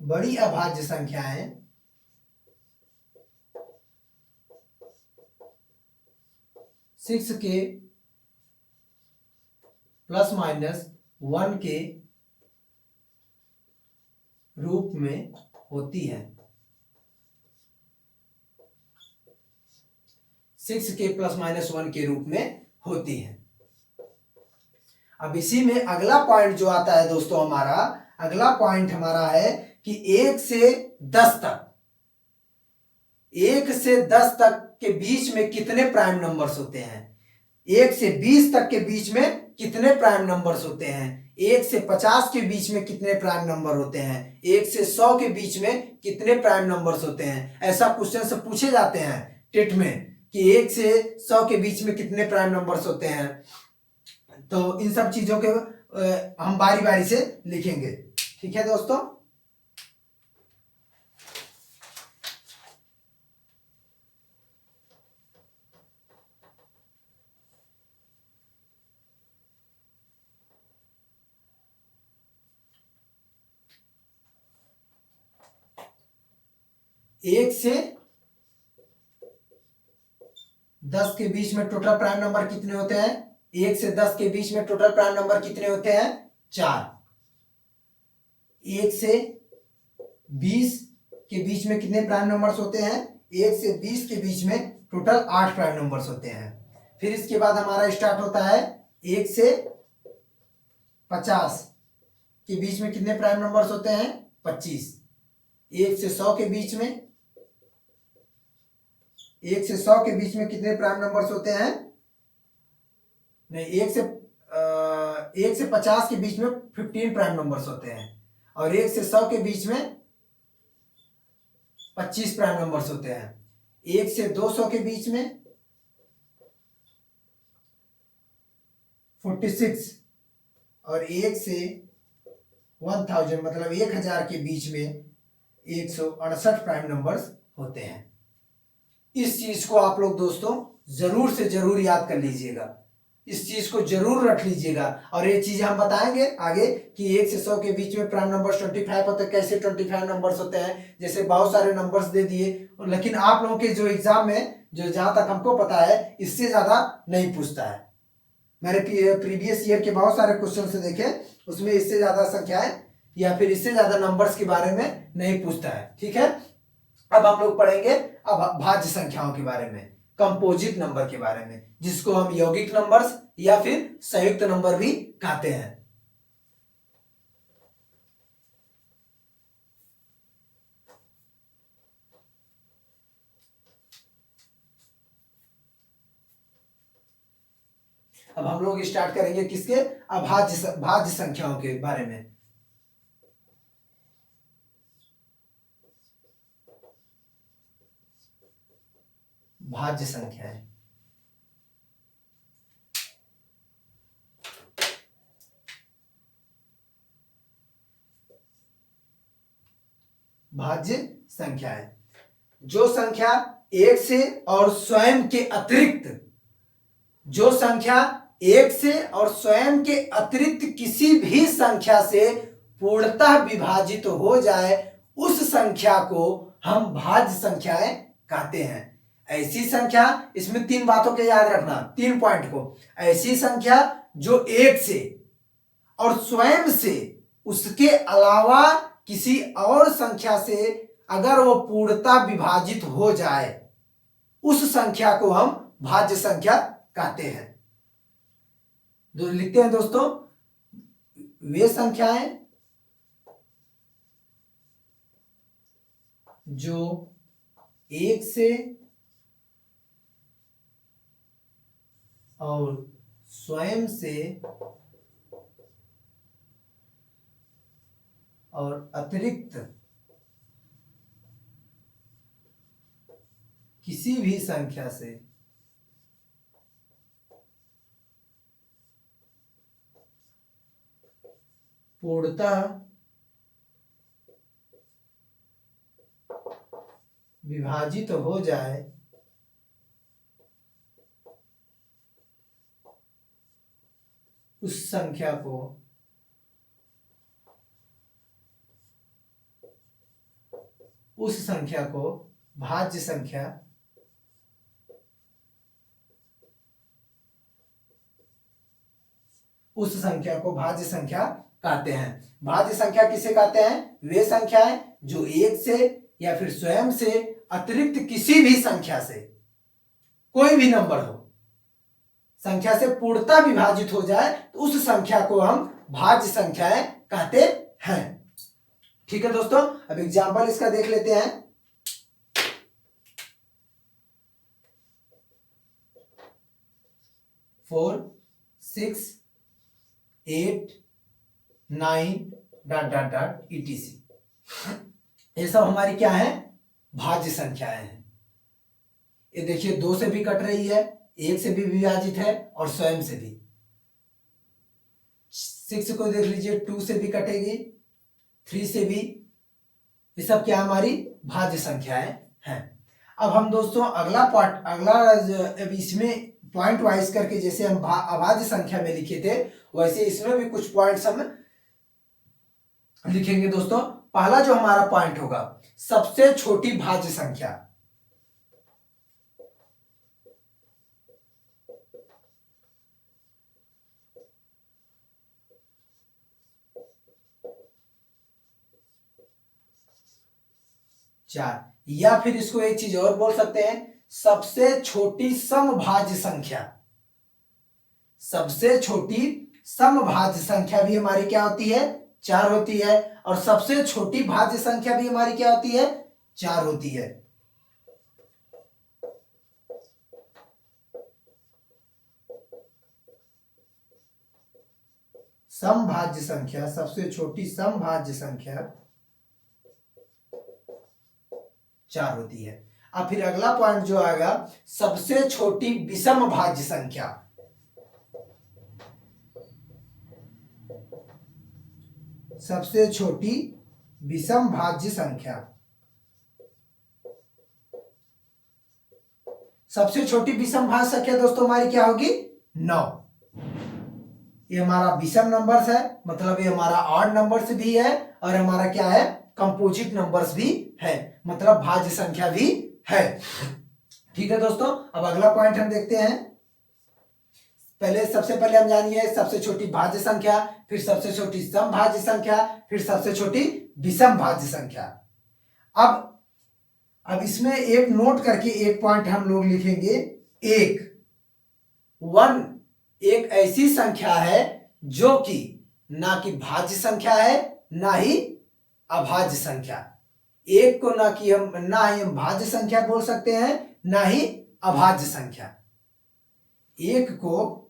Speaker 1: बड़ी अभाज्य संख्याएं 6 के प्लस माइनस 1 के रूप में होती है। 6 के प्लस माइनस 1 के रूप में होती है। अब इसी में अगला पॉइंट जो आता है दोस्तों हमारा, अगला पॉइंट हमारा है कि 1 से 10 तक, 1 से 10 तक के बीच में कितने प्राइम नंबर्स होते हैं। 1 से 20 तक के बीच में कितने प्राइम नंबर्स होते हैं। 1 से 50 के बीच में कितने प्राइम नंबर होते हैं। 1 से 100 के बीच में कितने प्राइम नंबर्स होते हैं। ऐसा क्वेश्चन से पूछे जाते हैं टेट में कि 1 से 100 के बीच में कितने प्राइम नंबर्स होते हैं। तो इन सब चीजों के हम बारी बारी से लिखेंगे। ठीक है दोस्तों। एक से 10 के बीच में टोटल प्राइम नंबर कितने होते हैं। 1 से 10 के बीच में टोटल प्राइम नंबर कितने होते हैं, 4। 1 से 20 के बीच में कितने प्राइम नंबर्स होते हैं। 1 से 20 के बीच में टोटल 8 प्राइम नंबर्स होते हैं। फिर इसके बाद हमारा स्टार्ट होता है 1 से 50 के बीच में कितने प्राइम नंबर्स होते हैं, 25। 1 से 100 के बीच में, 1 से 100 के बीच में कितने प्राइम नंबर्स होते हैं, नहीं, 1 से 50 के बीच में 15 प्राइम नंबर्स होते हैं। और 1 से 100 के बीच में 25 प्राइम नंबर्स होते हैं। 1 से 200 के बीच में 46 और 1 से 1000 मतलब 1000 के बीच में 168 प्राइम नंबर्स होते हैं। इस चीज को आप लोग दोस्तों जरूर से जरूर याद कर लीजिएगा, इस चीज को जरूर रख लीजिएगा। और ये चीज हम बताएंगे आगे कि 1 से 100 के बीच में प्राइम नंबर्स 25 होते हैं। कैसे 25 नंबर्स होते हैं, जैसे बहुत सारे नंबर्स दे दिए, लेकिन आप लोगों के जो एग्जाम में जो जहां तक हमको पता है इससे ज्यादा नहीं पूछता है। मैंने प्रीवियस ईयर के बहुत सारे क्वेश्चन से देखे, उसमें इससे ज्यादा संख्याएं या फिर इससे ज्यादा नंबर्स के बारे में नहीं पूछता है। ठीक है, अब हम लोग पढ़ेंगे अब भाज्य संख्याओं के बारे में, कंपोजिट नंबर के बारे में, जिसको हम यौगिक नंबर्स या फिर संयुक्त नंबर भी कहते हैं। अब हम लोग स्टार्ट करेंगे किसके, भाज्य संख्याओं के बारे में। भाज्य संख्याएं, भाज्य संख्याएं, जो संख्या एक से और स्वयं के अतिरिक्त, जो संख्या एक से और स्वयं के अतिरिक्त किसी भी संख्या से पूर्णतः विभाजित हो जाए, उस संख्या को हम भाज्य संख्याएं कहते हैं। ऐसी संख्या, इसमें 3 बातों के याद रखना, 3 पॉइंट को। ऐसी संख्या जो एक से और स्वयं से, उसके अलावा किसी और संख्या से अगर वो पूर्णतः विभाजित हो जाए, उस संख्या को हम भाज्य संख्या कहते हैं। लिखते हैं दोस्तों, वे संख्याएं जो एक से और स्वयं से और अतिरिक्त किसी भी संख्या से पूर्णतः विभाजित हो जाए उस संख्या को भाज्य संख्या कहते हैं। भाज्य संख्या किसे कहते हैं? वे संख्याएं जो एक से या फिर स्वयं से अतिरिक्त किसी भी संख्या से, कोई भी नंबर हो, संख्या से पूर्णतः विभाजित हो जाए तो उस संख्या को हम भाज्य संख्याएं कहते हैं। ठीक है दोस्तों, अब एग्जाम्पल इसका देख लेते हैं। 4, 6, 8, 9 ... etc। ये सब हमारी क्या है? भाज्य संख्याएं हैं। ये देखिए 2 से भी कट रही है, 1 से भी विभाजित है और स्वयं से भी। 6 को देख लीजिए 2 से भी कटेगी, 3 से भी। ये सब क्या हमारी भाज्य संख्याएं हैं। अब हम दोस्तों अब इसमें पॉइंट वाइज करके जैसे हम अभाज्य संख्या में लिखे थे वैसे इसमें भी कुछ पॉइंट्स हम लिखेंगे दोस्तों। पहला जो हमारा पॉइंट होगा, सबसे छोटी भाज्य संख्या। चार, या फिर इसको एक चीज और बोल सकते हैं, सबसे छोटी समभाज्य संख्या। सबसे छोटी समभाज्य संख्या भी हमारी क्या होती है? 4 होती है। और सबसे छोटी भाज्य संख्या भी हमारी क्या होती है? 4 होती है। समभाज्य संख्या, सबसे छोटी समभाज्य संख्या 4 होती है। अब फिर अगला पॉइंट जो आएगा, सबसे छोटी विषम भाज्य संख्या। सबसे छोटी विषम भाज्य संख्या। सबसे छोटी विषम भाज्य संख्या दोस्तों हमारी क्या होगी? 9। ये हमारा विषम नंबर्स है, मतलब ये हमारा ऑड नंबर्स भी है और हमारा क्या है? कंपोजिट नंबर्स भी है, मतलब भाज्य संख्या भी है। ठीक है दोस्तों, अब अगला पॉइंट हम देखते हैं। सबसे पहले हम जानिए सबसे छोटी भाज्य संख्या, फिर सबसे छोटी समभाज्य संख्या, फिर सबसे छोटी विषम भाज्य संख्या। अब इसमें एक नोट करके एक पॉइंट हम लोग लिखेंगे। एक ऐसी संख्या है जो कि ना कि भाज्य संख्या है ना ही अभाज्य संख्या। एक को ना ही हम भाज्य संख्या बोल सकते हैं ना ही अभाज्य संख्या। एक को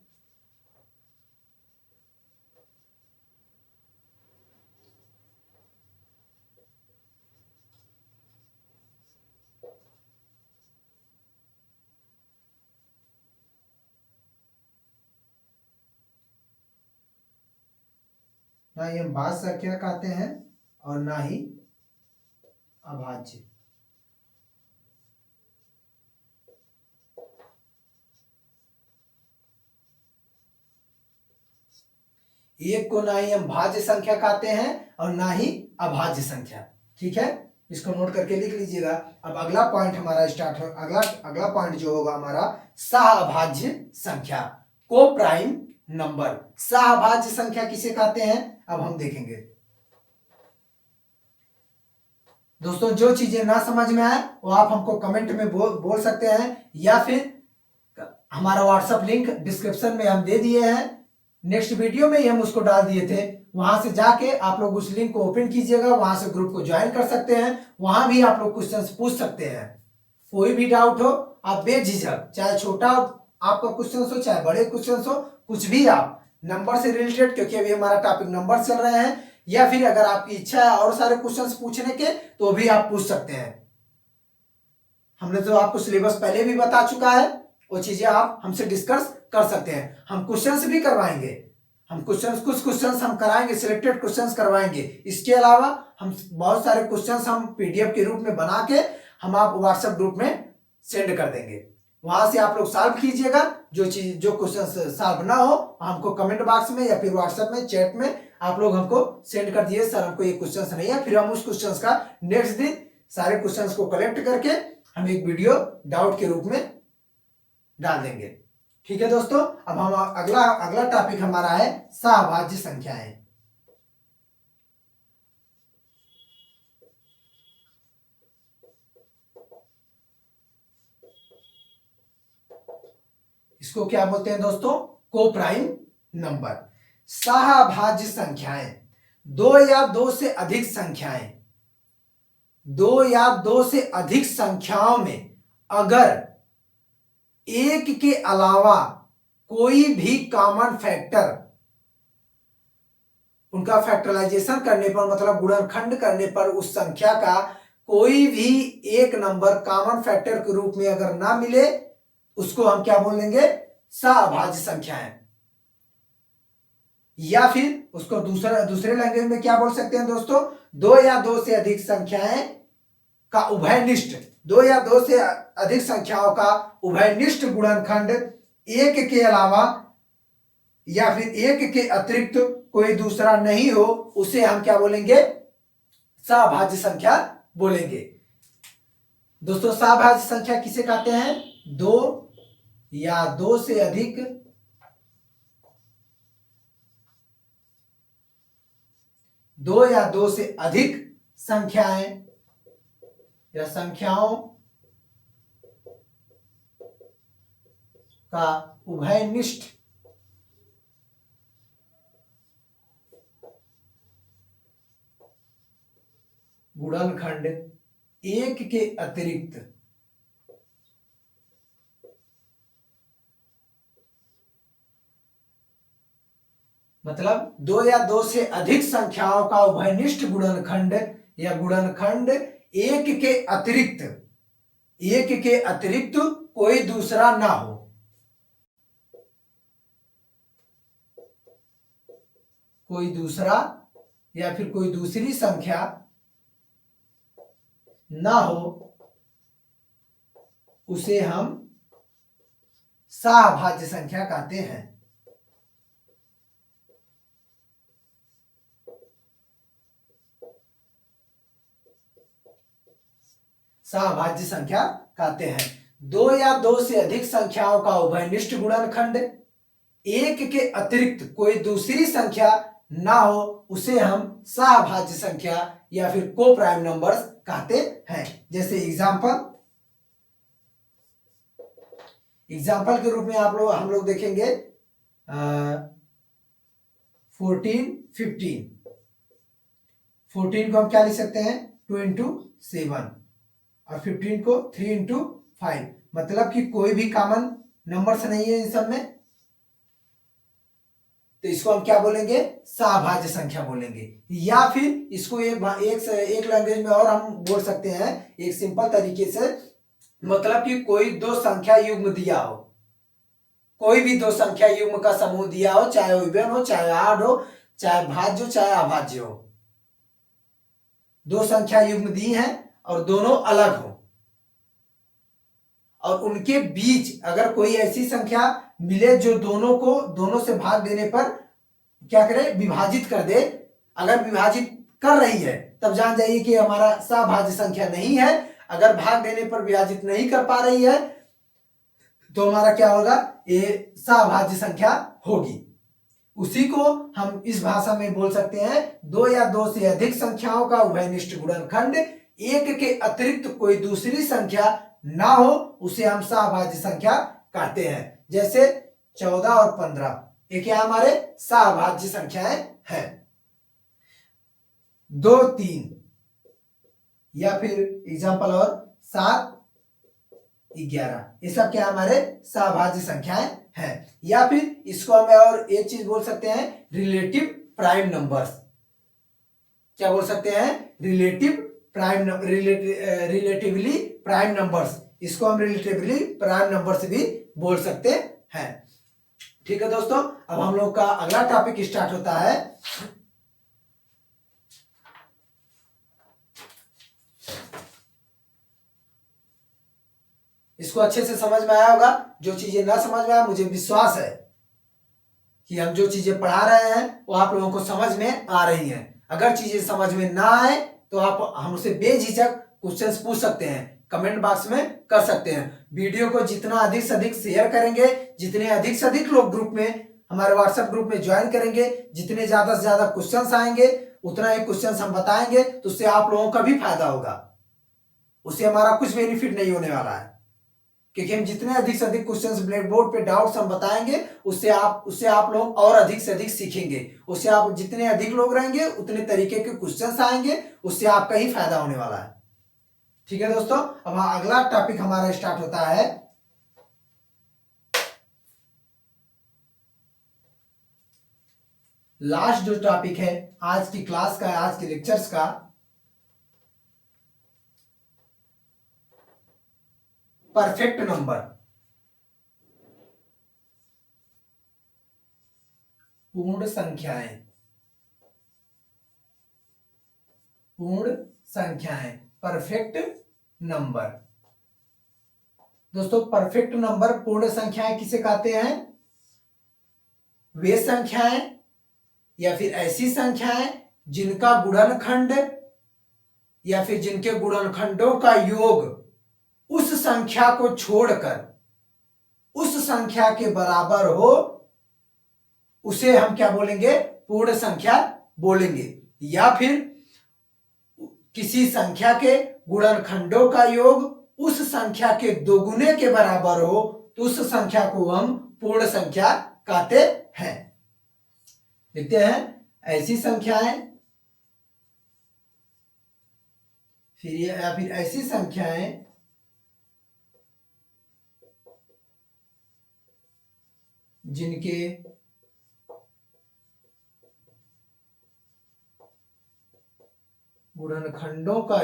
Speaker 1: ना ही हम भाज्य संख्या कहते हैं और ना ही अभाज्य। एक को ना ही हम भाज्य संख्या कहते हैं और ना ही अभाज्य संख्या। ठीक है, इसको नोट करके लिख लीजिएगा। अब अगला पॉइंट हमारा स्टार्ट हो, अगला पॉइंट जो होगा हमारा सहअभाज्य संख्या, को प्राइम नंबर। सहअभाज्य संख्या किसे कहते हैं अब हम देखेंगे। दोस्तों जो चीजें ना समझ में आए वो आप हमको कमेंट में बोल सकते हैं, या फिर हमारा व्हाट्सएप लिंक डिस्क्रिप्शन में हम दे दिए हैं। नेक्स्ट वीडियो में ही हम उसको डाल दिए थे, वहां से जाके आप लोग उस लिंक को ओपन कीजिएगा, वहां से ग्रुप को ज्वाइन कर सकते हैं। वहां भी आप लोग क्वेश्चंस पूछ सकते हैं। कोई भी डाउट हो आप बेझिझक, चाहे छोटा आपका क्वेश्चन हो चाहे बड़े क्वेश्चन हो, कुछ भी आप नंबर से रिलेटेड, क्योंकि अभी हमारा टॉपिक नंबर चल रहे हैं, या फिर अगर आपकी इच्छा है और सारे क्वेश्चंस पूछने के तो भी आप पूछ सकते हैं। हमने तो आपको सिलेबस पहले भी बता चुका है, वो चीजें आप हमसे डिस्कस कर सकते हैं। हम क्वेश्चंस भी करवाएंगे, हम क्वेश्चंस कुछ क्वेश्चंस हम कराएंगे, सिलेक्टेड क्वेश्चंस करवाएंगे। इसके अलावा हम बहुत सारे क्वेश्चंस हम पीडीएफ के रूप में बना के हम आप व्हाट्सएप ग्रुप में सेंड कर देंगे, वहां से आप लोग सॉल्व कीजिएगा। जो क्वेश्चन सॉल्व ना हो हमको कमेंट बॉक्स में या फिर व्हाट्सएप में चैट में आप लोग हमको सेंड कर दिए, सर हमको ये क्वेश्चन नहीं है, फिर हम उस क्वेश्चन का नेक्स्ट दिन सारे क्वेश्चन को कलेक्ट करके हम एक वीडियो डाउट के रूप में डाल देंगे। ठीक है दोस्तों, अब हम अगला टॉपिक हमारा है सहभाज्य संख्याएं। इसको क्या बोलते हैं दोस्तों? को प्राइम नंबर। सहभाज्य संख्याएं, दो या दो से अधिक संख्याएं, दो या दो से अधिक संख्याओं में अगर एक के अलावा कोई भी कॉमन फैक्टर, उनका फैक्टराइजेशन करने पर मतलब गुणनखंड करने पर उस संख्या का कोई भी एक नंबर कॉमन फैक्टर के रूप में अगर ना मिले, उसको हम क्या बोलेंगे? सहभाज्य संख्याएं। या फिर उसको दूसरे लैंग्वेज में क्या बोल सकते हैं दोस्तों? दो या दो से अधिक संख्याएं का उभयनिष्ठ, दो या दो से अधिक संख्याओं का उभयनिष्ठ गुणनखंड एक के अलावा या फिर एक के अतिरिक्त कोई दूसरा नहीं हो, उसे हम क्या बोलेंगे? सहभाज्य संख्या बोलेंगे। दोस्तों सहभाज्य संख्या किसे कहते हैं? दो या दो से अधिक संख्याएं या संख्याओं का उभयनिष्ठ गुणनखंड एक के अतिरिक्त मतलब दो या दो से अधिक संख्याओं का उभयनिष्ठ गुणनखंड या गुणनखंड एक के अतिरिक्त कोई दूसरा ना हो, कोई दूसरा या फिर कोई दूसरी संख्या ना हो, उसे हम सहभाज्य संख्या कहते हैं। सहभाज्य संख्या कहते हैं। दो या दो से अधिक संख्याओं का उभयनिष्ठ गुणनखंड एक के अतिरिक्त कोई दूसरी संख्या ना हो, उसे हम सहभाज्य संख्या या फिर को प्राइम नंबर्स कहते हैं। जैसे एग्जाम्पल के रूप में हम लोग देखेंगे 14, 15। 14 को हम क्या लिख सकते हैं? 2 into 7 और 15 को 3 into 5। मतलब कि कोई भी कॉमन नंबर्स नहीं है इन सब में, तो इसको हम क्या बोलेंगे? सहभाज्य संख्या बोलेंगे। या फिर इसको एक लैंग्वेज में और हम बोल सकते हैं एक सिंपल तरीके से, मतलब कि कोई दो संख्या युग्म दिया हो, कोई भी दो संख्या युग्म का समूह दिया हो, चाहे वो इवन हो, चाहे आड हो, चाहे भाज्य हो, चाहे अभाज्य हो, दो संख्या युग्म दी है और दोनों अलग हो, और उनके बीच अगर कोई ऐसी संख्या मिले जो दोनों से भाग देने पर क्या करे? विभाजित कर दे। अगर विभाजित कर रही है तब जान जाइए कि हमारा सहभाज्य संख्या नहीं है। अगर भाग देने पर विभाजित नहीं कर पा रही है तो हमारा क्या होगा? ये सहभाज्य संख्या होगी। उसी को हम इस भाषा में बोल सकते हैं दो या दो से अधिक संख्याओं का उभयनिष्ठ गुणनखंड एक के अतिरिक्त कोई दूसरी संख्या ना हो, उसे हम सहभाज्य संख्या कहते हैं। जैसे 14 और 15 ये क्या हमारे सहभाज्य संख्याएं हैं। 2, 3 या फिर एग्जाम्पल और 7, 11। ये सब क्या हमारे सभाज्य संख्याएं हैं। या फिर इसको हम और एक चीज बोल सकते हैं, रिलेटिव प्राइम नंबर्स। क्या बोल सकते हैं? Relatively prime numbers. इसको हम रिलेटिवली प्राइम नंबर्स भी बोल सकते हैं। ठीक है दोस्तों, अब हम लोग का अगला टॉपिक स्टार्ट होता है। इसको अच्छे से समझ में आया होगा। जो चीजें ना समझ में आया, मुझे विश्वास है कि हम जो चीजें पढ़ा रहे हैं वो आप लोगों को समझ में आ रही हैं। अगर चीजें समझ में ना आए तो आप हमसे बेझिझक क्वेश्चंस पूछ सकते हैं, कमेंट बॉक्स में कर सकते हैं। वीडियो को जितना अधिक से अधिक शेयर करेंगे, जितने अधिक से अधिक लोग ग्रुप में, हमारे व्हाट्सएप ग्रुप में ज्वाइन करेंगे, जितने ज्यादा से ज्यादा क्वेश्चंस आएंगे उतना ही क्वेश्चंस हम बताएंगे, तो उससे आप लोगों का भी फायदा होगा। उससे हमारा कुछ बेनिफिट नहीं होने वाला है, क्योंकि हम जितने अधिक से अधिक क्वेश्चंस ब्लैक बोर्ड पे डाउट्स हम बताएंगे, उससे आप लोग और अधिक से अधिक सीखेंगे। उससे आप जितने अधिक लोग रहेंगे उतने तरीके के क्वेश्चंस आएंगे, उससे आपका ही फायदा होने वाला है। ठीक है दोस्तों, अब अगला टॉपिक हमारा स्टार्ट होता है। लास्ट जो टॉपिक है आज की क्लास का, आज के लेक्चर्स का, परफेक्ट नंबर। पूर्ण संख्याएं, पूर्ण संख्याएं, परफेक्ट नंबर। दोस्तों परफेक्ट नंबर, पूर्ण संख्याएं किसे कहते हैं? वे संख्याएं या फिर ऐसी संख्याएं जिनका गुणनखंड या फिर जिनके गुणनखंडों का योग उस संख्या को छोड़कर उस संख्या के बराबर हो, उसे हम क्या बोलेंगे? पूर्ण संख्या बोलेंगे। या फिर किसी संख्या के गुणनखंडों का योग उस संख्या के दोगुने के बराबर हो, तो उस संख्या को हम पूर्ण संख्या कहते हैं। लिखते हैं ऐसी संख्याएं, फिर ऐसी संख्याएं जिनके गुणनखंडों का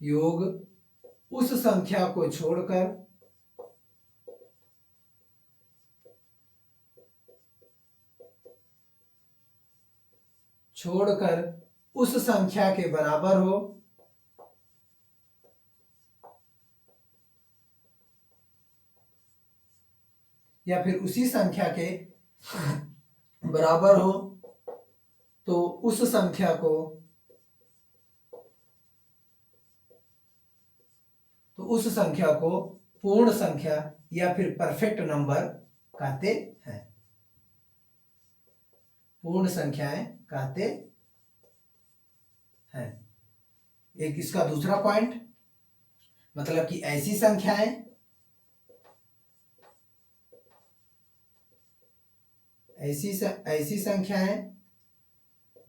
Speaker 1: योग उस संख्या को छोड़कर उस संख्या के बराबर हो, या फिर उसी संख्या के बराबर हो, तो उस संख्या को पूर्ण संख्या या फिर परफेक्ट नंबर कहते हैं। पूर्ण संख्याएं कहते हैं। एक इसका दूसरा पॉइंट, मतलब कि ऐसी संख्याएं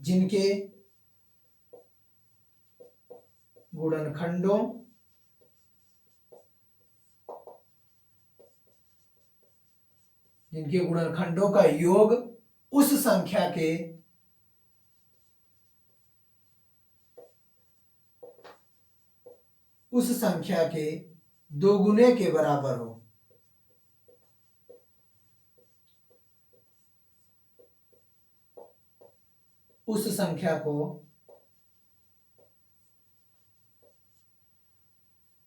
Speaker 1: जिनके गुणनखंडों का योग उस संख्या के दोगुने के बराबर हो। उस संख्या को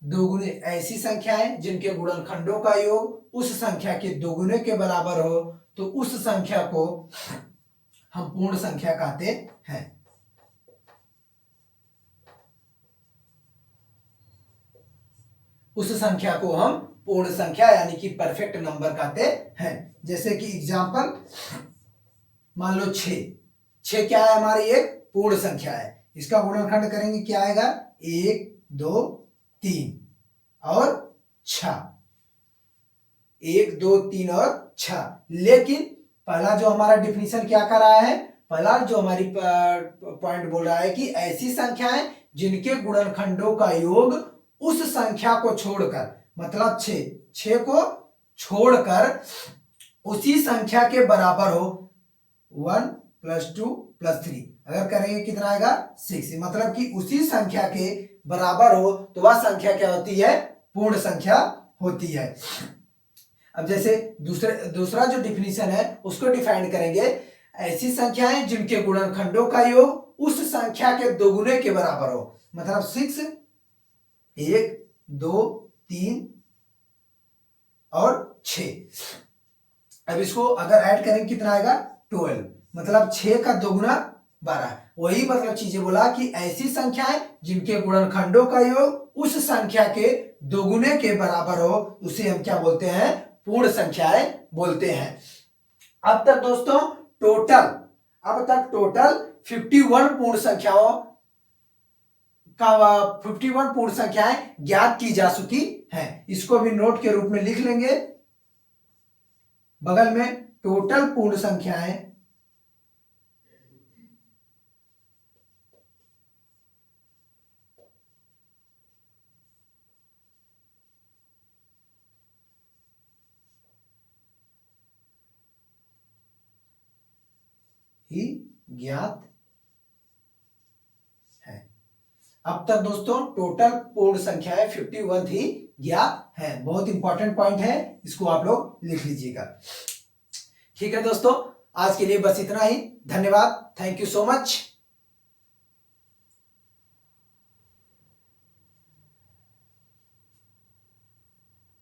Speaker 1: दोगुने, ऐसी संख्याएं जिनके गुणनखंडों का योग उस संख्या के दोगुने के बराबर हो, तो उस संख्या को हम पूर्ण संख्या कहते हैं। उस संख्या को हम पूर्ण संख्या यानी कि परफेक्ट नंबर कहते हैं। जैसे कि एग्जांपल मान लो 6 क्या है? हमारी एक पूर्ण संख्या है। इसका गुणनखंड करेंगे, क्या आएगा? 1 2 3 और 6। 1 2 3 और 6। लेकिन पहला जो हमारा डिफिनीशन क्या कर रहा है? पहला जो हमारी पॉइंट बोल रहा है कि ऐसी संख्याएं जिनके गुणनखंडों का योग उस संख्या को छोड़कर, मतलब 6 को छोड़कर उसी संख्या के बराबर हो 1 + 2 + 3। अगर करेंगे कितना आएगा 6, मतलब कि उसी संख्या के बराबर हो तो वह संख्या क्या होती है, पूर्ण संख्या होती है। अब जैसे दूसरा जो डिफिनीशन है उसको डिफाइन करेंगे, ऐसी संख्याएं जिनके गुणनखंडों का योग उस संख्या के दोगुने के बराबर हो, मतलब 6, 1, 2, 3 और 6। अब इसको अगर ऐड करेंगे कितना आएगा 12, मतलब 6 का दोगुना 12। वही मतलब चीजें बोला कि ऐसी संख्याएं जिनके गुणनखंडों का योग उस संख्या के दोगुने के बराबर हो उसे हम क्या बोलते हैं, पूर्ण संख्याएं बोलते हैं। अब तक दोस्तों टोटल 51 पूर्ण संख्याओं का 51 पूर्ण संख्याएं ज्ञात की जा चुकी हैं। इसको भी नोट के रूप में लिख लेंगे बगल में, टोटल पूर्ण संख्याएं ही ज्ञात है। अब तक दोस्तों टोटल पूर्ण संख्याएं 51 ही ज्ञात है। बहुत इंपॉर्टेंट पॉइंट है, इसको आप लोग लिख लीजिएगा। ठीक है दोस्तों, आज के लिए बस इतना ही। धन्यवाद, थैंक यू सो मच।